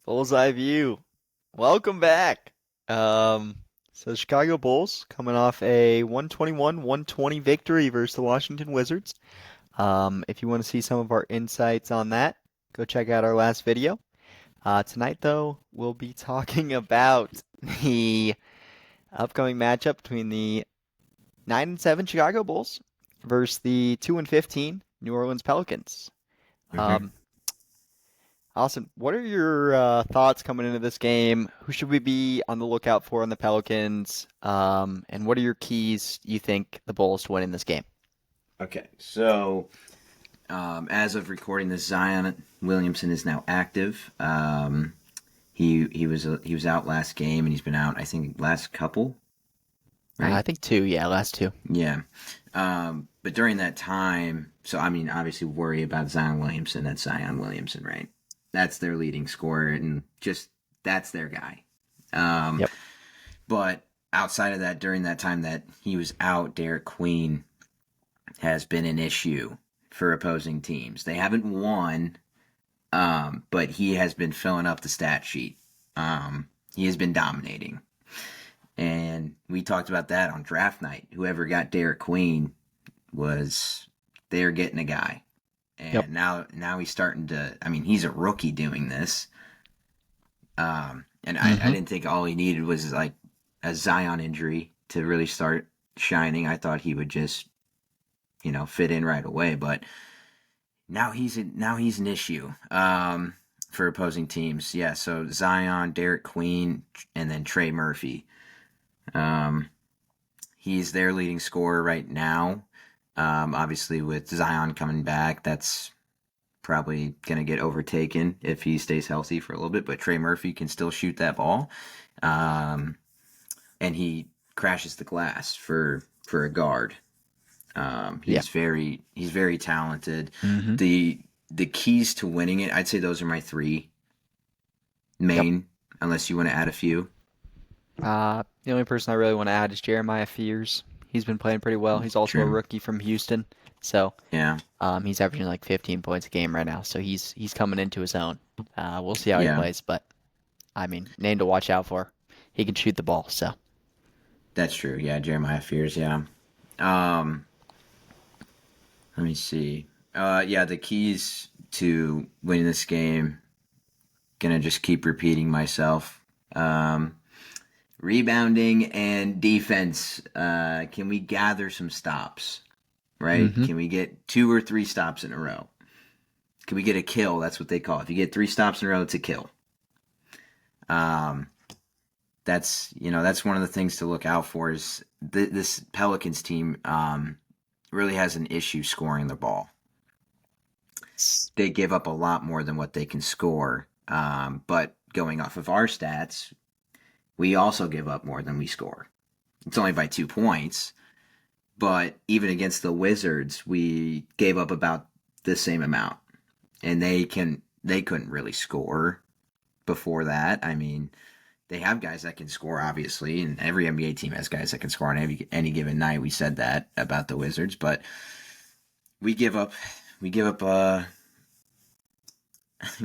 BullsEyeView. Welcome back. So the Chicago Bulls coming off a 121-120 victory versus the Washington Wizards. If you want to see some of our insights on that, go check out our last video. Tonight, though, we'll be talking about the upcoming matchup between the 9-7 Chicago Bulls versus the 2-15 New Orleans Pelicans. hmm Um, Austin, what are your thoughts coming into this game? Who should we be on the lookout for on the Pelicans? And what are your keys you think the Bulls to winning this game? Okay, so as of recording this, Zion Williamson is now active. He was out last game, and he's been out, I think, last couple, I right? think two, yeah, last two. Yeah. But during that time, so I mean, obviously, worry about Zion Williamson. That's Zion Williamson, right? That's their leading scorer, and just that's their guy. Um, Yep. but outside of that, during that time that he was out, Derek Queen has been an issue for opposing teams. They haven't won, but he has been filling up the stat sheet. He has been dominating. And we talked about that on draft night. Whoever got Derek Queen was they're getting a guy. Yep. And now he's starting to I mean, he's a rookie doing this. And I hmm didn't think all he needed was like a Zion injury to really start shining. I thought he would just, fit in right away, but now he's an issue for opposing teams. Yeah, so Zion, Derek Queen, and then Trey Murphy. Um, he's their leading scorer right now. Obviously, with Zion coming back, that's probably going to get overtaken if he stays healthy for a little bit. But Trey Murphy can still shoot that ball, um, and he crashes the glass for a guard. Yeah. He's very talented. hmm The keys to winning it, I'd say those are my three Yep. main, unless you want to add a few. The only person I really want to add is Jeremiah Fears. He's been playing pretty well. He's also a True. rookie from Houston, so Yeah. he's averaging like 15 points a game right now. So he's coming into his own. We'll see how he Yeah. plays, but I mean, name to watch out for. He can shoot the ball, so. That's true. Yeah, Jeremiah Fears, yeah. Um Let me see. Yeah, the keys to winning this game, gonna just keep repeating myself. Rebounding and defense. Can we gather some stops? Right? hmm Can we get two or three stops in a row? Can we get a kill? That's what they call it. If you get three stops in a row, it's a kill. Um, that's one of the things to look out for. Is this Pelicans team really has an issue scoring the ball. They give up a lot more than what they can score. But going off of our stats, we also give up more than we score. It's only by 2 points, but even against the Wizards, we gave up about the same amount, and they couldn't really score before that. I mean, they have guys that can score, obviously, and every NBA team has guys that can score on any given night. We said that about the Wizards, but we give up we give up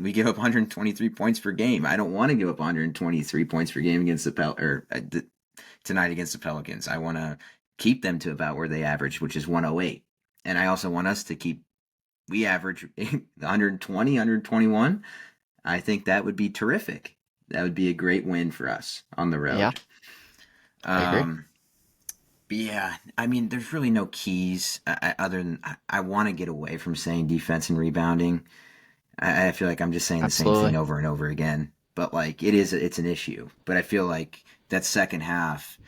we give up 123 points per game. I don't want to give up 123 points per game against tonight against the Pelicans. I want to keep them to about where they average, which is 108. And I also want us to keep we average 120, 121. I think that would be terrific. That would be a great win for us on the Yeah, road. I agree. Um, but yeah, I mean, there's really no keys other than I want to get away from saying defense and rebounding. I feel like I'm just saying the same thing Absolutely. over and over again. But like it's an issue. But I feel like that second half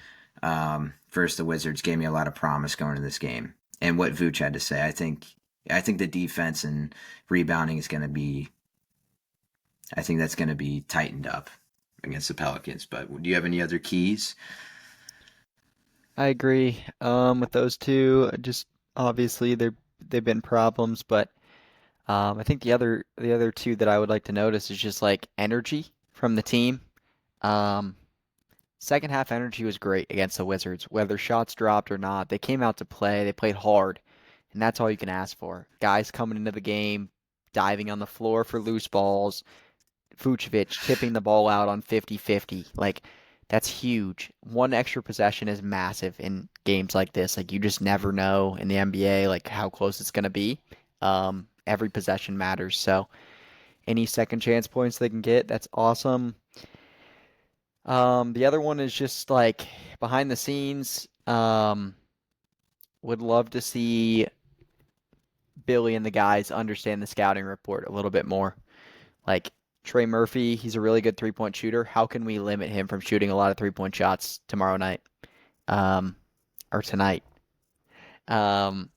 versus the Wizards gave me a lot of promise going into this game. And what Vooch had to say, I think the defense and rebounding is going to be. I think that's going to be tightened up against the Pelicans. But do you have any other keys? I agree. With those two, just obviously they've been problems, but I think the other two that I would like to notice is just like energy from the team. Um, Second half energy was great against the Wizards, whether shots dropped or not. They came out to play, they played hard, and that's all you can ask for. Guys coming into the game, diving on the floor for loose balls, Vucevic tipping the ball out on 50-50. Like, that's huge. One extra possession is massive in games like this. Like, you just never know in the NBA, like, how close it's going to be. Every possession matters. So, any second chance points they can get, that's awesome. The other one is just like behind the scenes. Would love to see Billy and the guys understand the scouting report a little bit more. Like Trey Murphy, he's a really good three-point shooter. How can we limit him from shooting a lot of three-point shots tomorrow night? Um, or tonight? Um,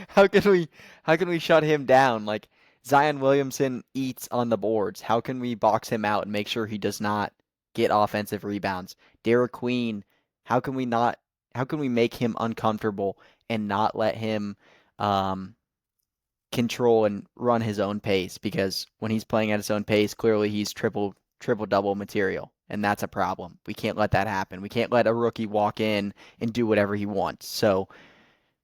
how can we shut him down? Like Zion Williamson eats on the boards. How can we box him out and make sure he does not get offensive rebounds? Derek Queen, how can we not how can we make him uncomfortable and not let him um control and run his own pace? Because when he's playing at his own pace, clearly he's triple double material. And that's a problem. We can't let that happen. We can't let a rookie walk in and do whatever he wants. So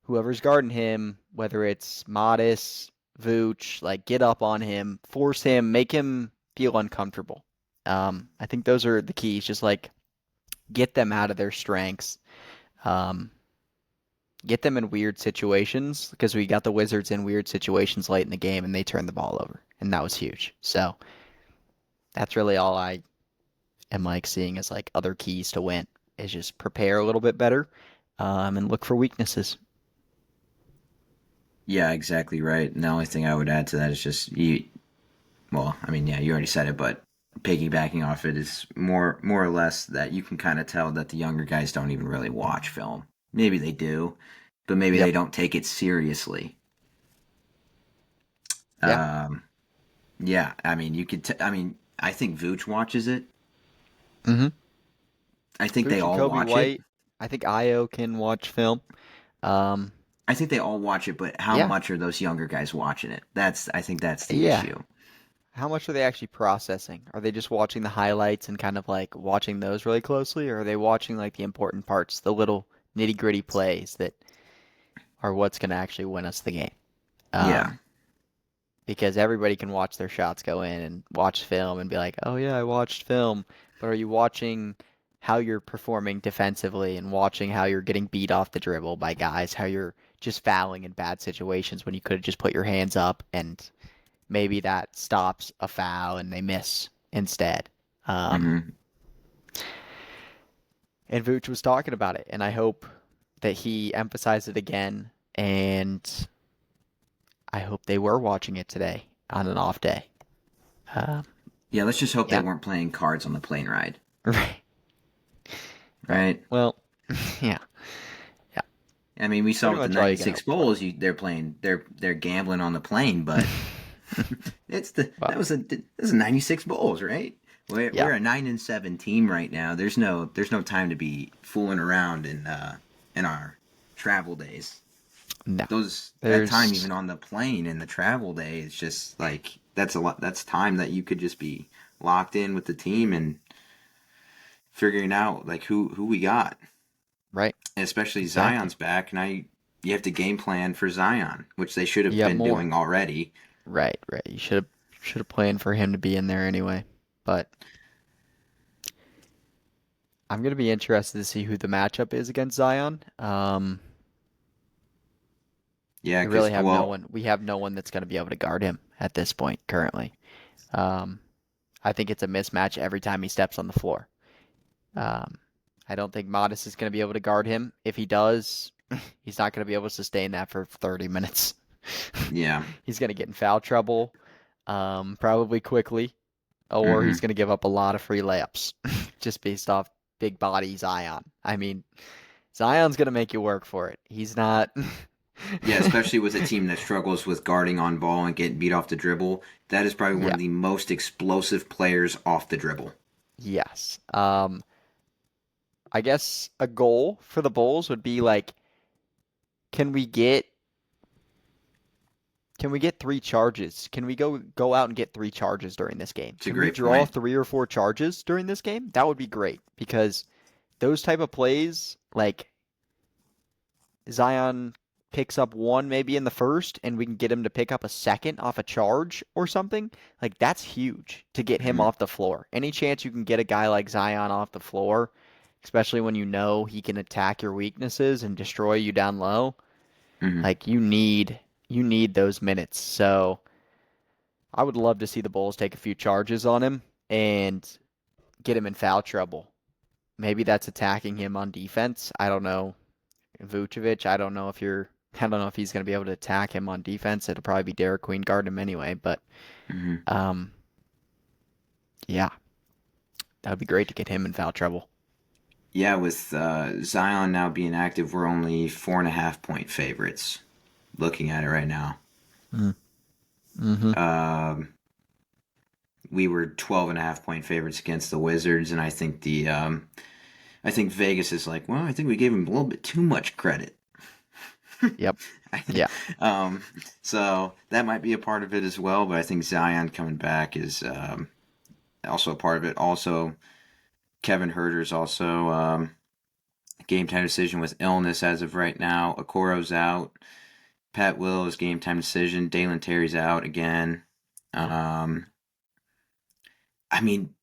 whoever's guarding him, whether it's Modest, Vooch, like get up on him, force him, make him feel uncomfortable. I think those are the keys. Just like get them out of their strengths, um, get them in weird situations because we got the Wizards in weird situations late in the game and they turned the ball over, and that was huge. So that's really all I am like seeing as like other keys to win is just prepare a little bit better, and look for weaknesses. Yeah, exactly right. And the only thing I would add to that is just you. Well, I mean, yeah, you already said it, but piggybacking off it is more or less that you can kind of tell that the younger guys don't even really watch film. Maybe they do, but maybe they Yep. don't take it seriously. Yeah. Um, yeah, I mean, I mean, I think Vooch watches it. Mm-hmm. I think they Vooch and all Kobe watch it. White. I think Io can watch film. Um, I think they all watch it, but how yeah. much are those younger guys watching it? I think that's the Yeah. issue. How much are they actually processing? Are they just watching the highlights and kind of like watching those really closely, or are they watching like the important parts, the little nitty-gritty plays that are what's going to actually win us the game? Yeah. Um, because everybody can watch their shots go in and watch film and be like, "Oh yeah, I watched film." But are you watching how you're performing defensively and watching how you're getting beat off the dribble by guys, how you're just fouling in bad situations when you could have just put your hands up and maybe that stops a foul and they miss instead. Um, Hmm. and Vooch was talking about it, and I hope that he emphasized it again. And I hope they were watching it today on an off day. Um, Yeah, let's just hope they yeah, weren't playing cards on the plane ride, right, right. right? Well, yeah, yeah. I mean, we saw Pretty with the much all you can '96 hope for. Bulls, they're gambling on the plane, but Well, that was a '96 Bulls, right? yeah, We're a 9-7 team right now. There's no time to be fooling around in our travel days. no. That time There's even on the plane and the travel day is just like that's a lot. That's time that you could just be locked in with the team and figuring out like who we got. right, Especially exactly. Zion's back. Now you have to game plan for Zion, which they should have You have been more. doing already. Right, right. You should have planned for him to be in there anyway. But I'm gonna be interested to see who the matchup is against Zion. Yeah, We really because have no well, one. We have no one that's gonna be able to guard him at this point currently. Um, I think it's a mismatch every time he steps on the floor. Um, I don't think Modest is gonna be able to guard him. If he does, he's not gonna be able to sustain that for 30 minutes. yeah, He's gonna get in foul trouble, probably quickly, or hmm he's gonna give up a lot of free layups just based off big body Zion. I mean, Zion's gonna make you work for it. He's not. yeah. Especially with a team that struggles with guarding on ball and getting beat off the dribble, that is probably one Yeah. of the most explosive players off the dribble. Yes. I guess a goal for the Bulls would be like, can we get can we get three charges? Can we go out and get three charges during this game? It's a Can we great draw point. three or four charges during this game? That would be great because those type of plays, like Zion picks up one maybe in the first and we can get him to pick up a second off a charge or something, like that's huge to get him Hmm. off the floor. Any chance you can get a guy like Zion off the floor, especially when you know he can attack your weaknesses and destroy you down low, Hmm. like you need those minutes. So I would love to see the Bulls take a few charges on him and get him in foul trouble. Maybe that's attacking him on defense. I don't know. Vucevic, I don't know if he's going to be able to attack him on defense. It'll probably be Derek Queen guarding him anyway, but Hmm. um, yeah, that would be great to get him in foul trouble. Yeah, with Zion now being active, we're only 4.5 point favorites. Looking at it right now, Mm-hmm. um, we were 12.5 point favorites against the Wizards, and I think Vegas is like, well, I think we gave him a little bit too much credit. Yep. Yeah. um, so that might be a part of it as well, but I think Zion coming back is also a part of it. Also, Kevin Huerter is also game time decision with illness as of right now. Okoro's out. Pat Will is game time decision. Dalen Terry's out again. Um, I mean,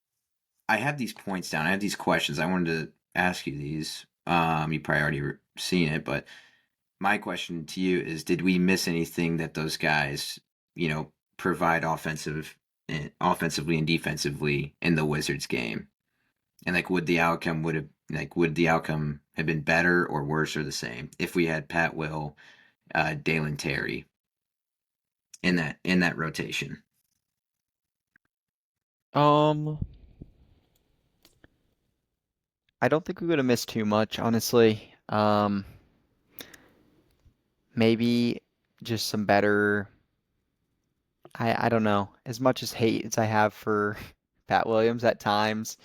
I have these points down. I have these questions. I wanted to ask you these. You probably already seen it, but my question to you is: did we miss anything that those guys, provide offensively and defensively in the Wizards game? And like, would the outcome have been better or worse or the same if we had Pat Will, Dalen Terry in that rotation? Um, I don't think we would have missed too much, honestly. Maybe just some better. I don't know. As much as hate as I have for Pat Williams at times,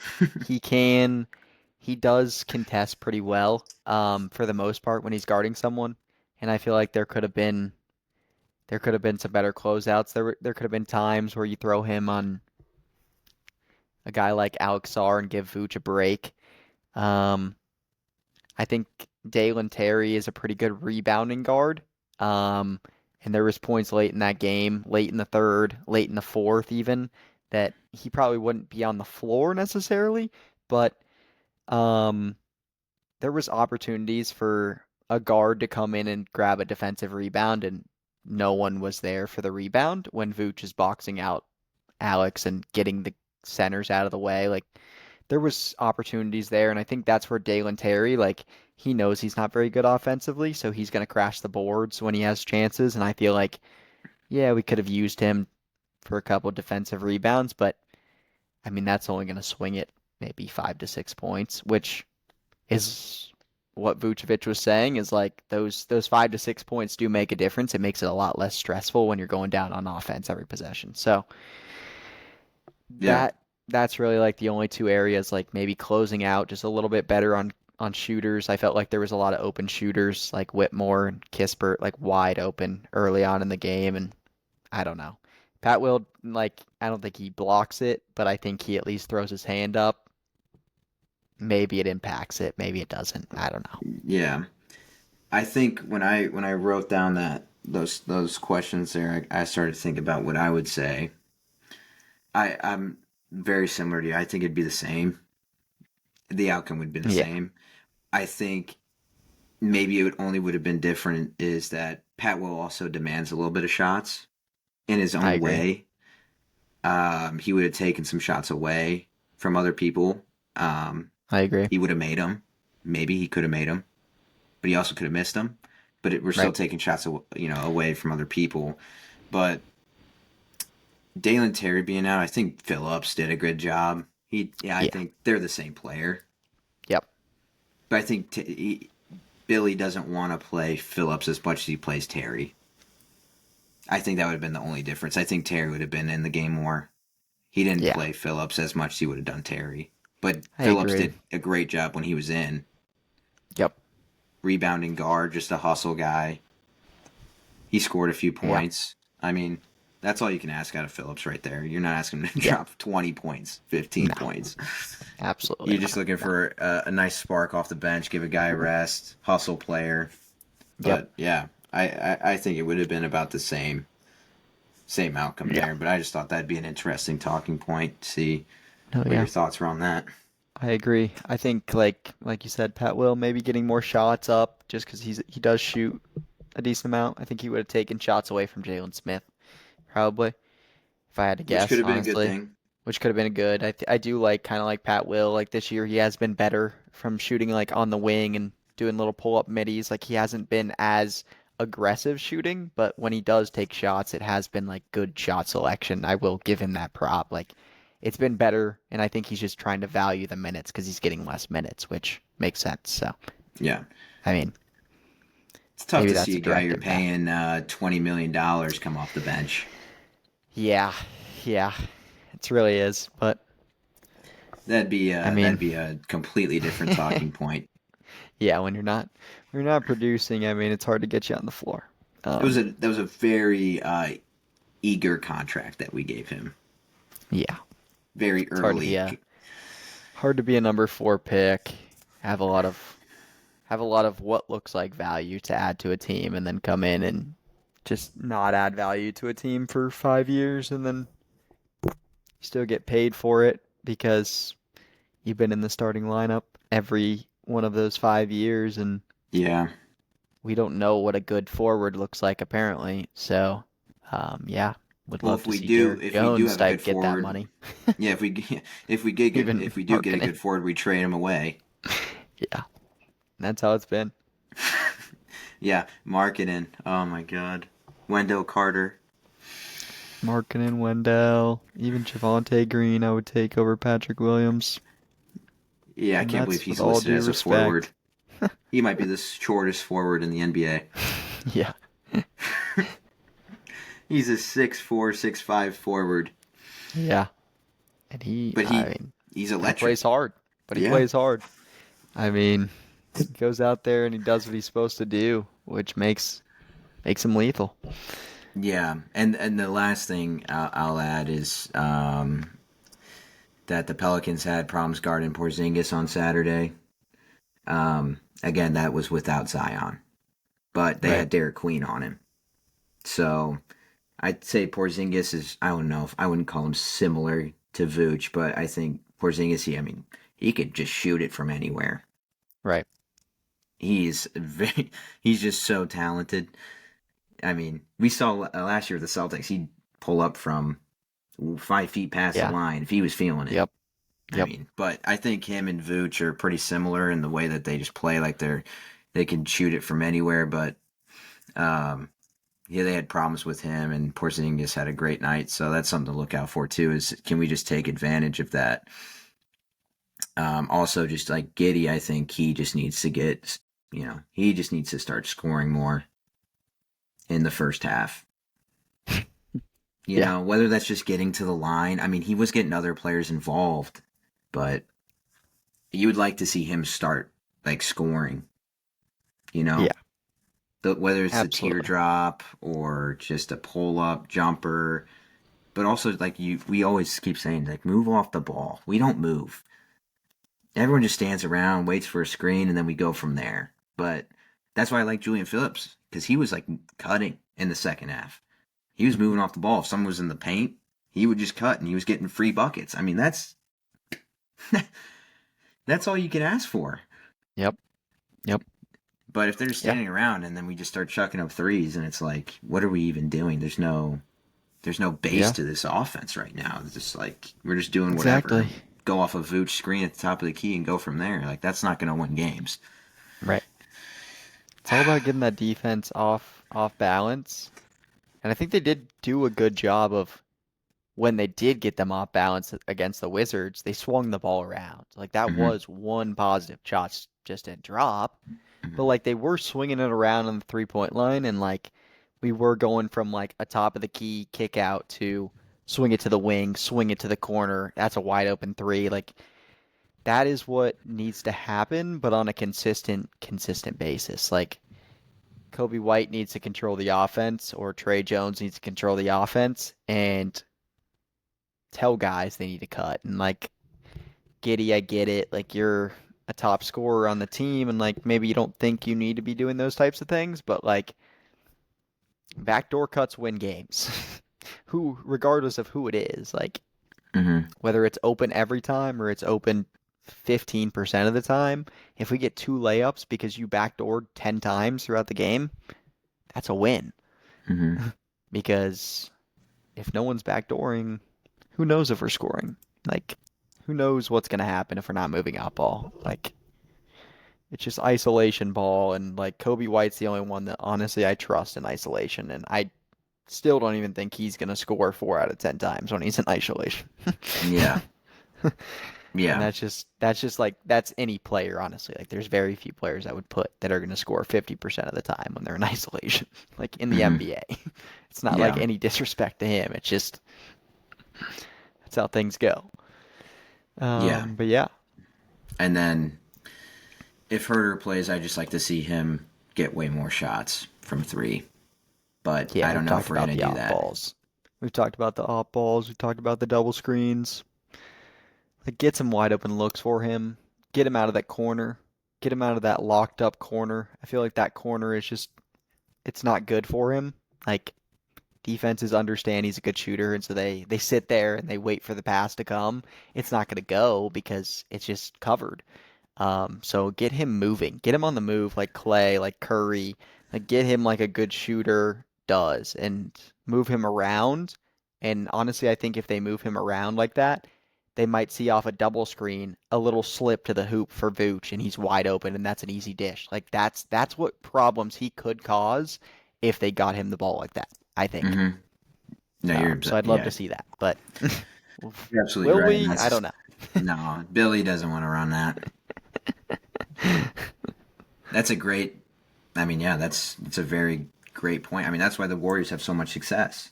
he can he does contest pretty well, for the most part when he's guarding someone. And I feel like there could have been some better closeouts. There could have been times where you throw him on a guy like Alex Sarr and give Vooch a break. Um, I think Dalen Terry is a pretty good rebounding guard. Um, and there was points late in that game, late in the third, late in the fourth even, that he probably wouldn't be on the floor necessarily, but um, there was opportunities for a guard to come in and grab a defensive rebound, and no one was there for the rebound when Vooch is boxing out Alex and getting the centers out of the way. Like there was opportunities there, and I think that's where Dalen Terry, like he knows he's not very good offensively, so he's gonna crash the boards when he has chances. And I feel like, yeah, we could have used him for a couple defensive rebounds, but I mean that's only gonna swing it maybe 5 to 6 points, which is what Vucevic was saying is like those 5 to 6 points do make a difference. It makes it a lot less stressful when you're going down on offense every possession. So Yeah. that that's really like the only two areas, like maybe closing out just a little bit better on shooters. I felt like there was a lot of open shooters like Whitmore and Kispert like wide open early on in the game, and I don't know. Pat Will, like I don't think he blocks it, but I think he at least throws his hand up. Maybe it impacts it, maybe it doesn't. I don't know. Yeah. I think when I wrote down that those questions there, I started to think about what I would say. I'm very similar to you. I think it'd be the same. The outcome would be the Yeah, same. I think maybe it only would have been different is that Pat Will also demands a little bit of shots in his I own agree. way. He would have taken some shots away from other people. Um, I agree. he would have made them. Maybe he could have made them, but he also could have missed them. But we're still Right. taking shots, away from other people. But Dalen Terry being out, I think Phillips did a good job. I Yeah. think they're the same player, Yep. but I think Billy doesn't want to play Phillips as much as he plays Terry. I think that would have been the only difference. I think Terry would have been in the game more. He didn't Yeah. play Phillips as much as he would have done Terry. But I Phillips agree. did a great job when he was in. Yep. Rebounding guard, just a hustle guy. He scored a few Yeah. points. I mean, that's all you can ask out of Phillips right there. You're not asking him to Yeah. drop 20 points, 15 No, points. absolutely You're just not. looking No. for a nice spark off the bench, give a guy a rest, hustle player. Yep. But yeah. I think it would have been about the same outcome Yeah. there. But I just thought that'd be an interesting talking point. See Oh what your yeah. thoughts were on that. I agree. I think like you said, Pat Will maybe getting more shots up just because he does shoot a decent amount. I think he would have taken shots away from Jalen Smith probably if I had to Which could guess, have been a good honestly. thing. Which could have been good. I do like kind of like Pat Will. Like this year, he has been better from shooting like on the wing and doing little pull up middies. Like he hasn't been as aggressive shooting, but when he does take shots, it has been like good shot selection. I will give him that prop. Like it's been better, and I think he's just trying to value the minutes because he's getting less minutes, which makes sense. So Yeah. I mean, It's tough maybe to that's see a a guy direct you're impact. paying $20 million come off the bench. Yeah, yeah, it really is. But I That'd mean. be a completely different talking point. Yeah, when you're not producing, I mean, it's hard to get you on the floor. That was a very eager contract that we gave him Yeah, very it's early. hard to be a number four pick, have a lot of have a lot of what looks like value to add to a team, and then come in and just not add value to a team for 5 years, and then you still get paid for it because you've been in the starting lineup every one of those 5 years, and Yeah. we don't know what a good forward looks like apparently. So, yeah, would Well, love to see Derek if we do Jones have a good type get that forward, money. yeah, Even if we do get a marketing. good forward, we trade him away. Yeah, that's how it's been. Yeah, marketing. Oh my God, Wendell Carter. Markkanen, Wendell, even Javante Green, I would take over Patrick Williams, Yeah, I and can't believe that's with he's all listed due as a forward. respect. He might be the shortest forward in the NBA. Yeah, He's a 6'4", 6'5" forward, yeah, and but I mean, he's he plays electric. hard, but he Yeah, plays hard. I mean, he goes out there and he does what he's supposed to do, which makes him lethal. yeah. And the last thing I'll add is that the Pelicans had problems guarding Porzingis on Saturday. Again, that was without Zion, but they Right. had Derek Queen on him. So I'd say Porzingis is, I don't know if I wouldn't call him similar to Vooch, but I think Porzingis, I mean, he could just shoot it from anywhere. Right. He's very, he's just so talented. I mean, we saw last year with the Celtics, he'd pull up from 5 feet past the Yeah. line if he was feeling it. Yep. I Yep. mean, but I think him and Vooch are pretty similar in the way that they just play like they can shoot it from anywhere. But um, yeah, they had problems with him, and Porzingis had a great night. So that's something to look out for too. Is can we just take advantage of that? Also, just like Giddy, I think he just needs to get, he just needs to start scoring more in the first half. Yeah. Whether that's just getting to the line. I mean, he was getting other players involved, but you would like to see him start like scoring, you know, Yeah. whether it's the Absolutely. teardrop or just a pull up jumper, but also like we always keep saying like move off the ball. We don't move. Everyone just stands around, waits for a screen, and then we go from there. But that's why I like Julian Phillips because he was like cutting in the second half. He was moving off the ball. If someone was in the paint, he would just cut and he was getting free buckets. I mean, that's all you can ask for. Yep. Yep. But if they're just Yeah. standing around and then we just start chucking up threes and it's like, what are we even doing? There's no base Yeah. to this offense right now. It's just like we're just doing Exactly. whatever. Go off a Vooch screen at the top of the key and go from there. Like that's not going to win games. Right. It's all about getting that defense off balance. And I think they did do a good job of when they did get them off balance against the Wizards, they swung the ball around. Like that Hmm. was one positive. Shots just didn't drop, but like they were swinging it around on the 3-point line, and like we were going from like a top of the key kick out to swing it to the wing, swing it to the corner. That's a wide open three. Like that is what needs to happen, but on a consistent basis. Like Kobe White needs to control the offense, or Trey Jones needs to control the offense, and tell guys they need to cut. And like Giddy, I get it. Like you're a top scorer on the team, and like maybe you don't think you need to be doing those types of things, but like backdoor cuts win games. Regardless of who it is, like Hmm. whether it's open every time or it's open 15% of the time, if we get two layups because you backdoored 10 times throughout the game, that's a win. Hmm. Because if no one's backdooring, who knows if we're scoring? Like, who knows what's going to happen if we're not moving out ball? Like, it's just isolation ball, and like Kobe White's the only one that honestly I trust in isolation, and I still don't even think he's going to score 4 out of 10 times when he's in isolation. Yeah. And Yeah. that's just like that's any player, honestly. Like there's very few players I would put that are going to score 50% of the time when they're in isolation, like in the Hmm. NBA. It's not like Yeah. any disrespect to him. It's just that's how things go. Yeah. But yeah, And then if Herter plays, I just like to see him get way more shots from three. But yeah, I we've don't know talked if we're about gonna the do op that. balls. We've talked about the op balls. We've talked about the double screens. Like get some wide open looks for him. Get him out of that corner. Get him out of that locked up corner. I feel like that corner is just it's not good for him. Like defenses understand he's a good shooter, and so they sit there and they wait for the pass to come. It's not going to go because it's just covered. So get him moving, get him on the move like Clay, like Curry, like get him like a good shooter does, and move him around. And honestly, I think if they move him around like that, they might see off a double screen a little slip to the hoop for Vooch, and he's wide open, and that's an easy dish. Like that's what problems he could cause if they got him the ball like that. I think. Hmm. No, So I'd love yeah, to see that, but you're absolutely will right. And we? I that's don't know. no, Billy doesn't want to run that. That's a great. I mean, yeah, it's a very great point. I mean, that's why the Warriors have so much success.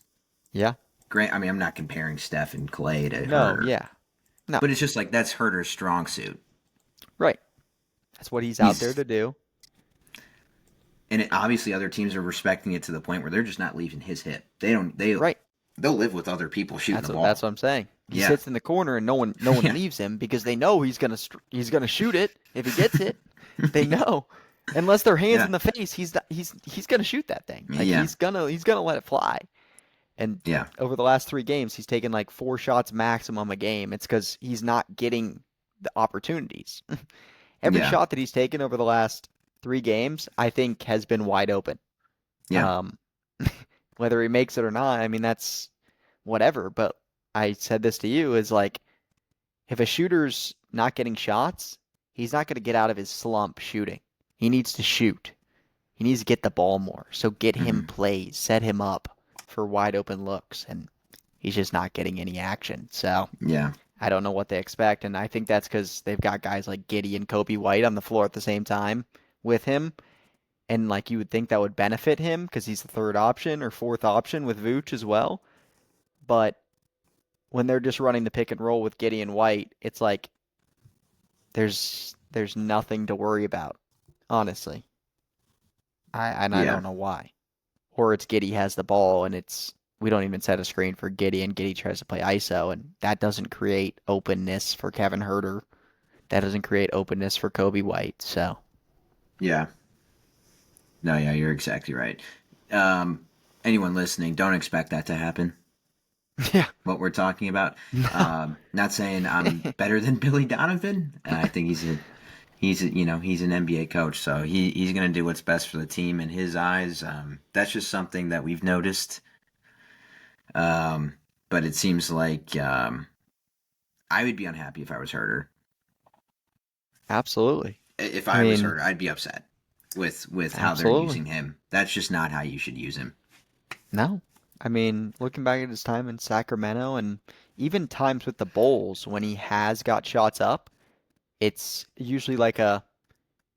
Yeah. Great. I mean, I'm not comparing Steph and Clay to No. Herter, Yeah. No. but it's just like that's Herter's strong suit. Right. That's what he's out there He's to do. obviously other teams are respecting it to the point where they're just not leaving his hip. They don't. Right. They'll live with other people shooting the That's ball. what I'm saying. He Yeah. sits in the corner and no one Yeah. leaves him because they know he's gonna shoot it if he gets it. They know. Unless their hands Yeah. in the face, he's gonna shoot that thing. Like Yeah. he's gonna let it fly. And Yeah. over the last 3 games, he's taken like 4 shots maximum a game. It's because he's not getting the opportunities. Every Yeah. shot that he's taken over the last 3 games, I think, has been wide open. Yeah. Um, whether he makes it or not, I mean, that's whatever. But I said this to you is like, if a shooter's not getting shots, he's not going to get out of his slump shooting. He needs to shoot. He needs to get the ball more. So get him Hmm. plays, set him up for wide open looks, and he's just not getting any action. So Yeah. I don't know what they expect, and I think that's because they've got guys like Giddey and Kobe White on the floor at the same time with him, and like you would think that would benefit him because he's the third option or fourth option with Vooch as well. But when they're just running the pick and roll with Giddey and White, it's like there's nothing to worry about, honestly. I Yeah. don't know why. Or it's Giddey has the ball and it's we don't even set a screen for Giddey and Giddey tries to play ISO and that doesn't create openness for Kevin Huerter. That doesn't create openness for Kobe White. So Yeah. No, yeah, you're exactly right. Um, anyone listening, don't expect that to happen. yeah, What we're talking about. no, Not saying I'm better than Billy Donovan. I think he's an NBA coach, so he's gonna do what's best for the team in his eyes. That's just something that we've noticed. Um, but it seems like I would be unhappy if I was Herter. absolutely. If I I was mean, Herter, I'd be upset with how they're absolutely. using him. That's just not how you should use him. No. I mean, looking back at his time in Sacramento and even times with the Bulls when he has got shots up, it's usually like a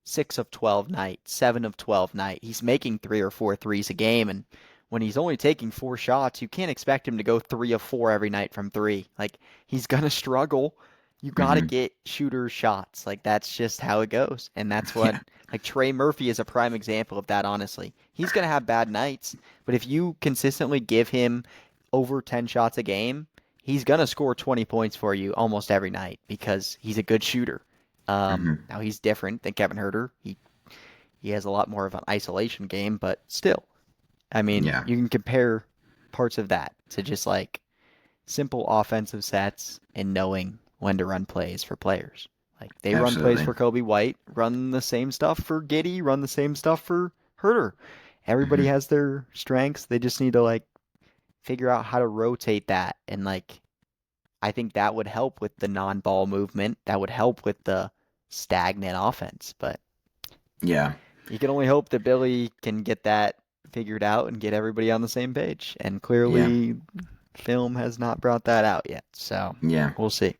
6 of 12 night, 7 of 12 night. He's making 3 or 4 threes a game, and when he's only taking 4 shots, you can't expect him to go 3 of 4 every night from three. Like, he's gonna struggle. You gotta Hmm. get shooters shots. Like, that's just how it goes. And that's what, Yeah. like, Trey Murphy is a prime example of that, honestly. He's gonna have bad nights, but if you consistently give him over 10 shots a game, he's gonna score 20 points for you almost every night because he's a good shooter. Hmm. Now he's different than Kevin Herter. He has a lot more of an isolation game, but still, I mean, Yeah, you can compare parts of that to just like simple offensive sets and knowing when to run plays for players. Like they run plays absolutely. for Kobe White, run the same stuff for Giddy, run the same stuff for Herter. Everybody Hmm. has their strengths. They just need to like figure out how to rotate that. And like I think that would help with the non-ball movement. That would help with the stagnant offense. But Yeah, you can only hope that Billy can get that figured out and get everybody on the same page. And yeah, clearly film has not brought that out yet. So yeah. we'll see.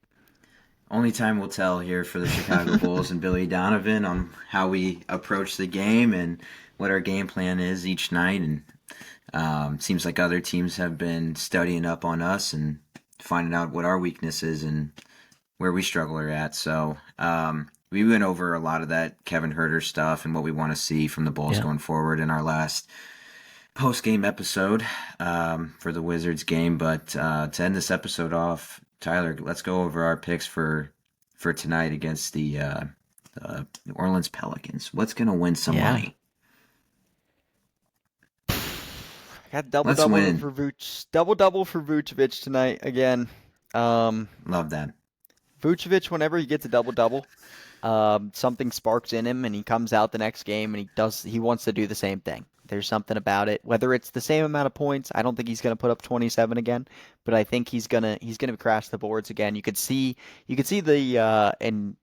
Only time will tell here for the Chicago Bulls and Billy Donovan on how we approach the game and what our game plan is each night. And seems like other teams have been studying up on us and finding out what our weaknesses and where we struggle are at. So we went over a lot of that Kevin Huerter stuff and what we want to see from the Bulls Yeah. going forward in our last post game episode for the Wizards game. But to end this episode off, Tyler, let's go over our picks for tonight against the New Orleans Pelicans. What's gonna win some Yeah. money? I got double Let's double win. for double double for Vucevic tonight again. Um, Love that. Vucevic, whenever he gets a double double, something sparks in him and he comes out the next game and he wants to do the same thing. There's something about it. Whether it's the same amount of points, I don't think he's gonna put up 27 again, but I think he's gonna crash the boards again. You could see the and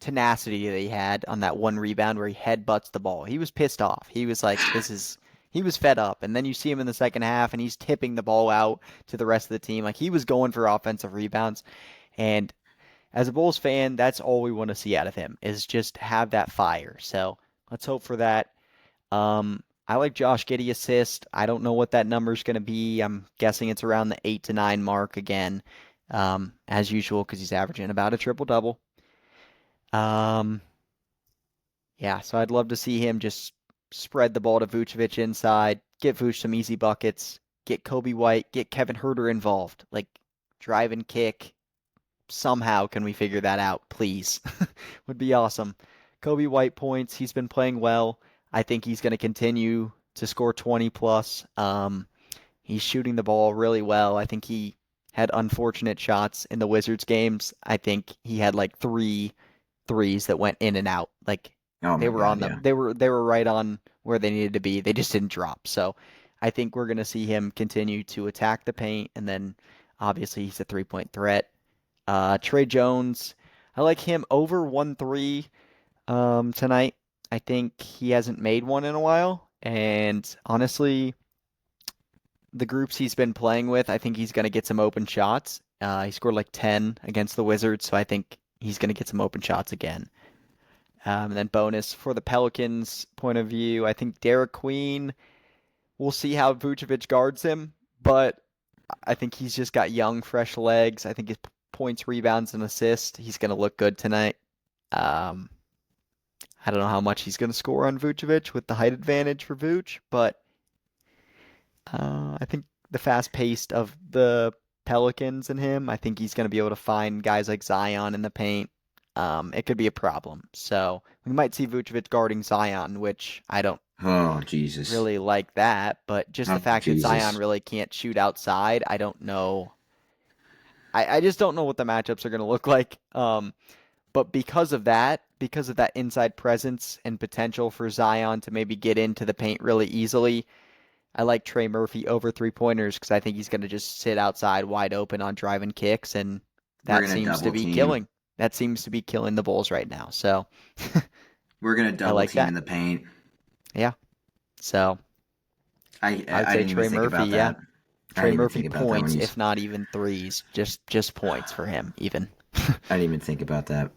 tenacity that he had on that one rebound where he headbutts the ball. He was pissed off. He was like, he was fed up. And then you see him in the second half and he's tipping the ball out to the rest of the team. Like he was going for offensive rebounds. And as a Bulls fan, that's all we want to see out of him is just have that fire. So let's hope for that. I like Josh Giddey assist. I don't know what that number is going to be. I'm guessing it's around the 8 to 9 mark again, as usual, because he's averaging about a triple double. Um, yeah, so I'd love to see him just spread the ball to Vucevic inside, get Vuce some easy buckets, get Kobe White, get Kevin Huerter involved. Like drive and kick. Somehow can we figure that out, please? Would be awesome. Kobe White points. He's been playing well. I think he's going to continue to score 20 plus. He's shooting the ball really well. I think he had unfortunate shots in the Wizards games. I think he had like three threes that went in and out. Like Oh they my were on God, them. yeah. They were right on where they needed to be. They just didn't drop. So I think we're gonna see him continue to attack the paint, and then obviously he's a 3-point threat. Trey Jones, I like him over 1-3 tonight. I think he hasn't made one in a while, and honestly, the groups he's been playing with, I think he's going to get some open shots. He scored like 10 against the Wizards, so I think he's going to get some open shots again. And then bonus for the Pelicans point of view, I think Derek Queen, we'll see how Vucevic guards him, but I think he's just got young, fresh legs. I think his points, rebounds, and assists, he's going to look good tonight. Um, I don't know how much he's going to score on Vucevic with the height advantage for Vuce, but I think the fast pace of the Pelicans and him, I think he's going to be able to find guys like Zion in the paint. It could be a problem. So we might see Vucevic guarding Zion, which I don't Oh Jesus. really like that. But just the Oh fact that Zion Jesus. really can't shoot outside, I don't know. I just don't know what the matchups are going to look like. But because of that inside presence and potential for Zion to maybe get into the paint really easily, I like Trey Murphy over 3-pointers because I think he's going to just sit outside wide open on driving kicks, and We're that gonna seems to double be team. killing. That seems to be killing the Bulls right now. So We're gonna I double like team that. in the paint. Yeah. So I I would I say didn't even Trey think Murphy. about Yeah, that. I Trey didn't even Murphy think about that when points, you. if not even threes. Just points for him, even. I didn't even think about that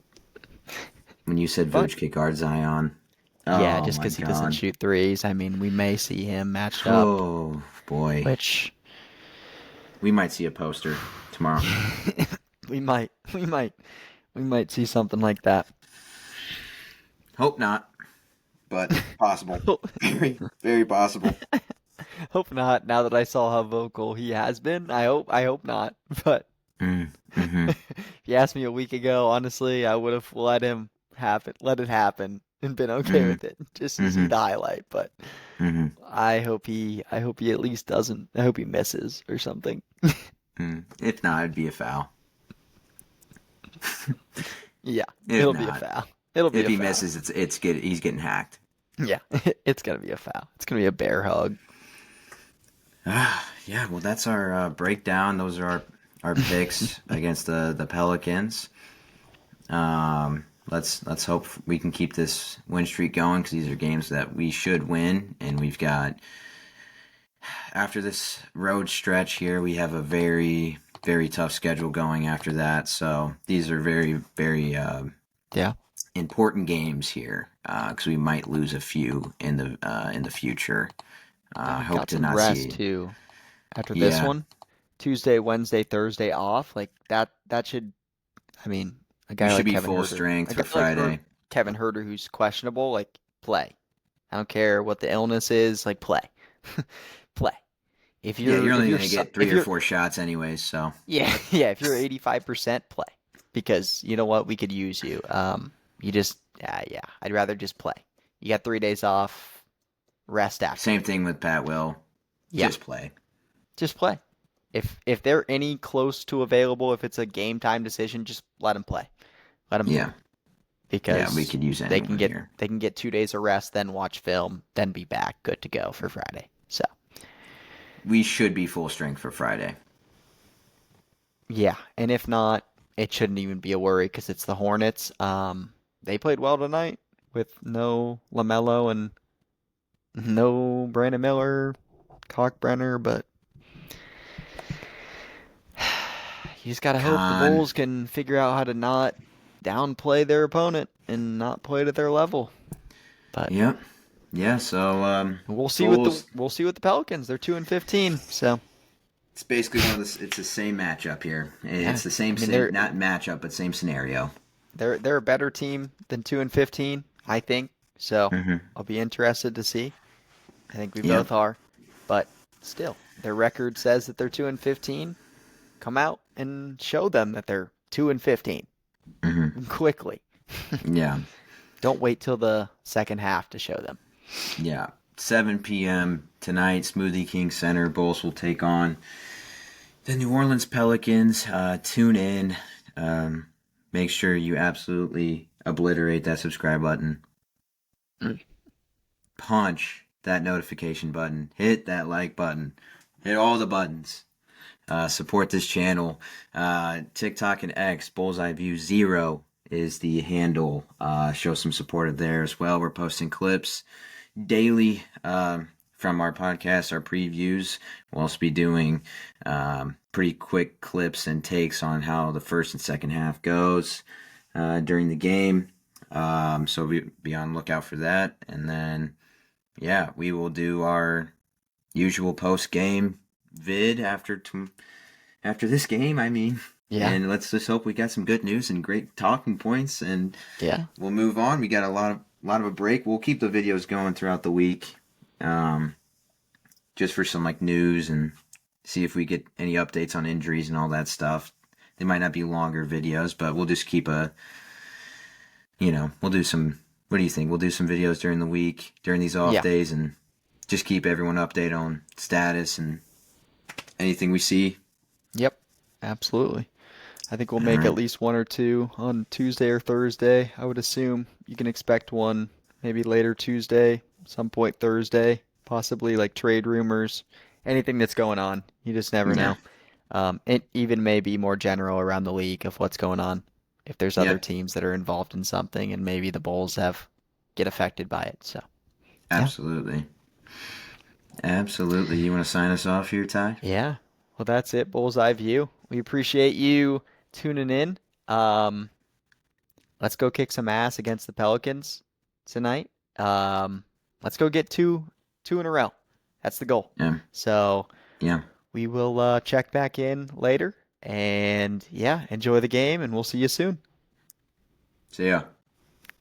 when you said But Vooch kick guard Zion. yeah, Oh just my because he doesn't God. shoot threes, I mean, we may see him matched up, Oh boy. which We might see a poster tomorrow. we might, we might see something like that. Hope not, but possible. Very, very possible. Hope not. Now that I saw how vocal he has been, I hope not. But Mm-hmm. if you asked me a week ago, honestly, I would have let him have it, let it happen. and been okay Mm-hmm. with it just to see Mm-hmm. the highlight. But Mm-hmm. I hope he at least doesn't. I hope he misses or something. If not, it'd be a foul. Yeah, If it'll be a not, foul. It'll be if a he foul. misses, it's good. He's getting hacked. Yeah, it's gonna be a foul. It's gonna be a bear hug. Yeah, well, that's our breakdown. Those are our picks against the Pelicans. Let's hope we can keep this win streak going because these are games that we should win, and we've got after this road stretch here, we have a very tough schedule going after that. So these are very Yeah, important games here because we might lose a few in the future. and we've Hope got to some not rest see. too after this Yeah, one. Tuesday, Wednesday, Thursday off. Like that. That should. I mean, a we guy should like be Kevin full Huerter, strength a for guy like Friday. Kevin Huerter who's questionable, like play. I don't care what the illness is. Like play, play. Yeah, you're only gonna get three if or you're four shots anyways. So yeah yeah if you're 85% play because you know what we could use you. You just yeah I'd rather just play. You got 3 days off, rest after. same thing with Pat Will. Yeah, Just play. just play. If they're any close to available, if it's a game time decision, just let them play. Let them play Yeah, yeah, we because could use anyone here. they can get 2 days of rest, then watch film, then be back good to go for Friday. So We should be full strength for Friday. yeah, and if not, it shouldn't even be a worry because it's the Hornets. They played well tonight with no LaMelo and no Brandon Miller, Cockbrenner, but you just gotta hope the Con. Bulls can figure out how to not downplay their opponent and not play to their level. But Yep. Yeah. So Bulls. we'll see with the Pelicans. They're 2-15, so It's basically one of the. It's the same matchup here. yeah. It's the same. I mean they're Not matchup, but same scenario. they're a better team than 2-15, I think. So Mm-hmm. I'll be interested to see. I think we Yep. both are, but still, their record says that they're 2-15. Come out and show them that they're 2-15 Mm-hmm. quickly. Yeah. Don't wait till the second half to show them. Yeah. 7 p.m. tonight, Smoothie King Center. Bulls will take on the New Orleans Pelicans. Tune in. Make sure you absolutely obliterate that subscribe button. Mm. Punch that notification button. Hit that like button. Hit all the buttons. Support this channel. TikTok and X, BullsEyeView 0 is the handle. Show some support there as well. We're posting clips daily from our podcast, our previews. We'll also be doing pretty quick clips and takes on how the first and second half goes during the game. So be on lookout for that. And then, yeah, we will do our usual post game vid after this game. I mean, Yeah, and let's just hope we got some good news and great talking points, and yeah, we'll move on. We got a lot of a break. We'll keep the videos going throughout the week, just for some like news and see if we get any updates on injuries and all that stuff. They might not be longer videos, but we'll just keep we'll do some. What do you think? We'll do some videos during the week, during these off yeah. days, and just keep everyone updated on status and anything we see. Yep, absolutely. I think we'll All make at right. least one or two on Tuesday or Thursday. I would assume you can expect one maybe later Tuesday, some point Thursday, possibly like trade rumors, anything that's going on. You just never Yeah. know. It even may be more general around the league of what's going on. If there's other Yep. teams that are involved in something and maybe the Bulls have get affected by it. So, yeah. Absolutely. Absolutely. You want to sign us off here, Ty? Yeah. Well, that's it, BullsEye View. We appreciate you tuning in. Um, let's go kick some ass against the Pelicans tonight. Let's go get two in a row. That's the goal. Yeah. So Yeah. we will check back in later. And yeah, enjoy the game, and we'll see you soon. See ya.